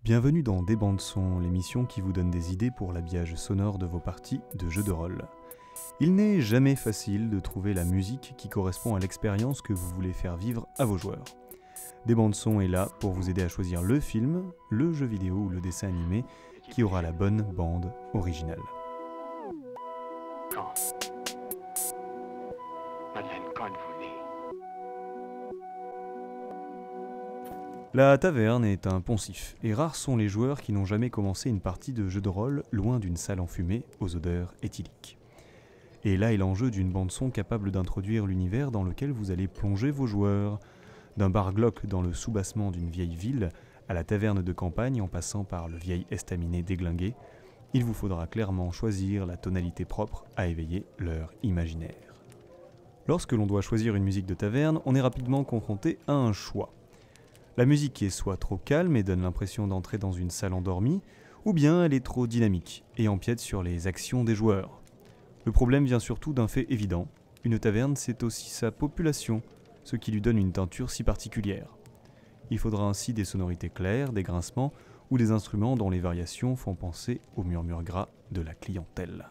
Bienvenue dans Des bandes son, l'émission qui vous donne des idées pour l'habillage sonore de vos parties de jeux de rôle. Il n'est jamais facile de trouver la musique qui correspond à l'expérience que vous voulez faire vivre à vos joueurs. Des bandes son est là pour vous aider à choisir le film, le jeu vidéo ou le dessin animé qui aura la bonne bande originale. La taverne est un poncif, et rares sont les joueurs qui n'ont jamais commencé une partie de jeu de rôle loin d'une salle enfumée aux odeurs éthyliques. Et là est l'enjeu d'une bande-son capable d'introduire l'univers dans lequel vous allez plonger vos joueurs. D'un bar glauque dans le soubassement d'une vieille ville, à la taverne de campagne en passant par le vieil estaminet déglingué, il vous faudra clairement choisir la tonalité propre à éveiller leur imaginaire. Lorsque l'on doit choisir une musique de taverne, on est rapidement confronté à un choix. La musique est soit trop calme et donne l'impression d'entrer dans une salle endormie, ou bien elle est trop dynamique et empiète sur les actions des joueurs. Le problème vient surtout d'un fait évident, une taverne c'est aussi sa population, ce qui lui donne une teinture si particulière. Il faudra ainsi des sonorités claires, des grincements ou des instruments dont les variations font penser au murmure gras de la clientèle.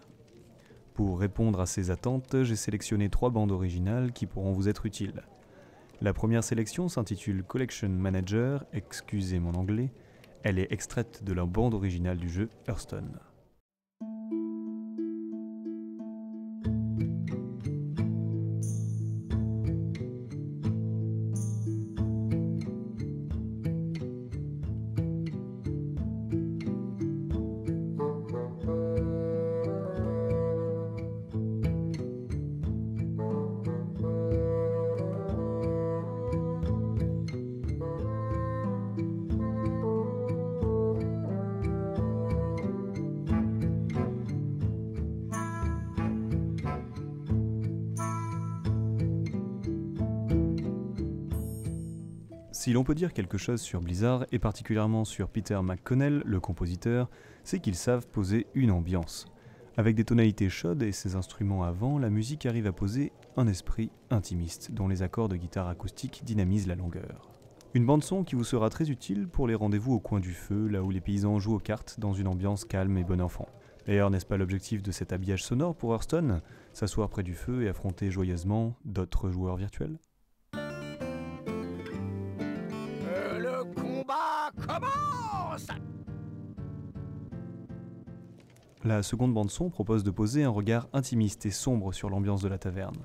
Pour répondre à ces attentes, j'ai sélectionné 3 bandes originales qui pourront vous être utiles. La première sélection s'intitule Collection Manager, excusez mon anglais, elle est extraite de la bande originale du jeu Hearthstone. Si l'on peut dire quelque chose sur Blizzard, et particulièrement sur Peter McConnell, le compositeur, c'est qu'ils savent poser une ambiance. Avec des tonalités chaudes et ses instruments à vent, la musique arrive à poser un esprit intimiste, dont les accords de guitare acoustique dynamisent la longueur. Une bande-son qui vous sera très utile pour les rendez-vous au coin du feu, là où les paysans jouent aux cartes dans une ambiance calme et bon enfant. D'ailleurs, n'est-ce pas l'objectif de cet habillage sonore pour Hearthstone ? S'asseoir près du feu et affronter joyeusement d'autres joueurs virtuels ? Commence! La seconde bande-son propose de poser un regard intimiste et sombre sur l'ambiance de la taverne,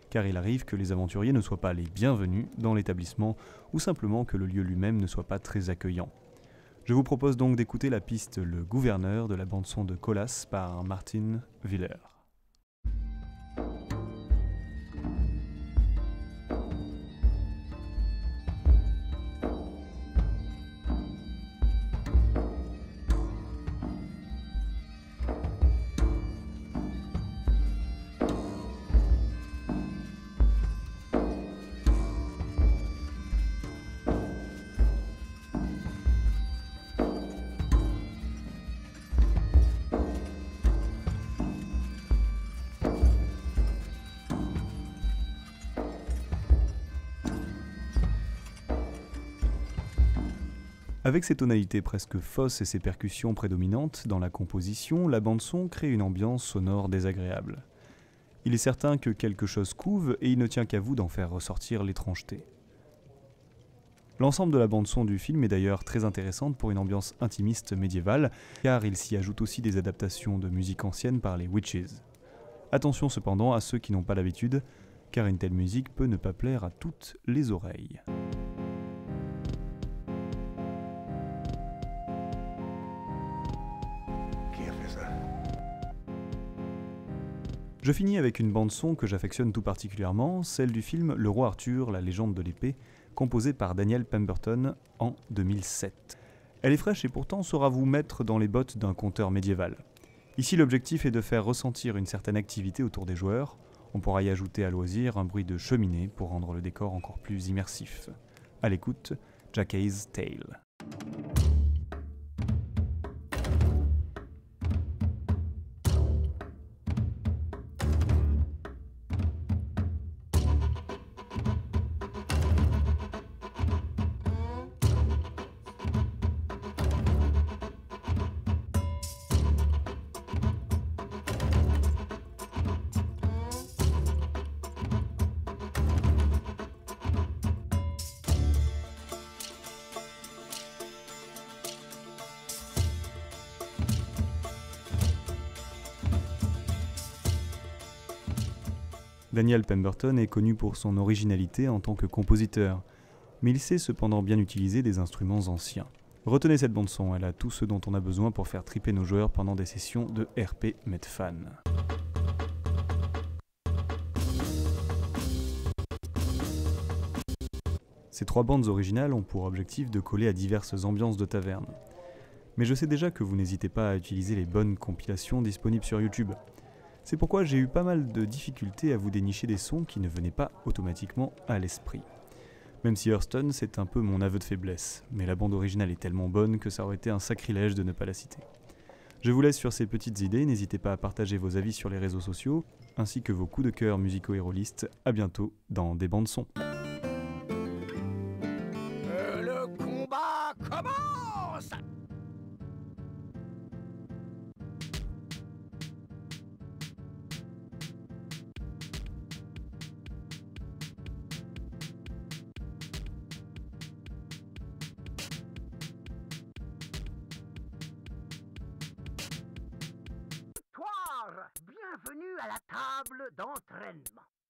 car il arrive que les aventuriers ne soient pas les bienvenus dans l'établissement ou simplement que le lieu lui-même ne soit pas très accueillant. Je vous propose donc d'écouter la piste Le Gouverneur de la bande-son de Colas par Martin Willer. Avec ses tonalités presque fausses et ses percussions prédominantes dans la composition, la bande-son crée une ambiance sonore désagréable. Il est certain que quelque chose couve et il ne tient qu'à vous d'en faire ressortir l'étrangeté. L'ensemble de la bande-son du film est d'ailleurs très intéressante pour une ambiance intimiste médiévale, car il s'y ajoute aussi des adaptations de musique ancienne par les Witches. Attention cependant à ceux qui n'ont pas l'habitude, car une telle musique peut ne pas plaire à toutes les oreilles. Je finis avec une bande-son que j'affectionne tout particulièrement, celle du film Le Roi Arthur, la légende de l'épée, composée par Daniel Pemberton en 2007. Elle est fraîche et pourtant saura vous mettre dans les bottes d'un conteur médiéval. Ici, l'objectif est de faire ressentir une certaine activité autour des joueurs. On pourra y ajouter à loisir un bruit de cheminée pour rendre le décor encore plus immersif. À l'écoute, Jackay's Tale. Daniel Pemberton est connu pour son originalité en tant que compositeur, mais il sait cependant bien utiliser des instruments anciens. Retenez cette bande-son, elle a tout ce dont on a besoin pour faire triper nos joueurs pendant des sessions de RP Medfan. Ces 3 bandes originales ont pour objectif de coller à diverses ambiances de taverne. Mais je sais déjà que vous n'hésitez pas à utiliser les bonnes compilations disponibles sur YouTube. C'est pourquoi j'ai eu pas mal de difficultés à vous dénicher des sons qui ne venaient pas automatiquement à l'esprit. Même si Hearthstone, c'est un peu mon aveu de faiblesse, mais la bande originale est tellement bonne que ça aurait été un sacrilège de ne pas la citer. Je vous laisse sur ces petites idées, n'hésitez pas à partager vos avis sur les réseaux sociaux, ainsi que vos coups de cœur musico-hérolistes. À bientôt dans des bandes sons. Le combat commence! Bienvenue à la table d'entraînement.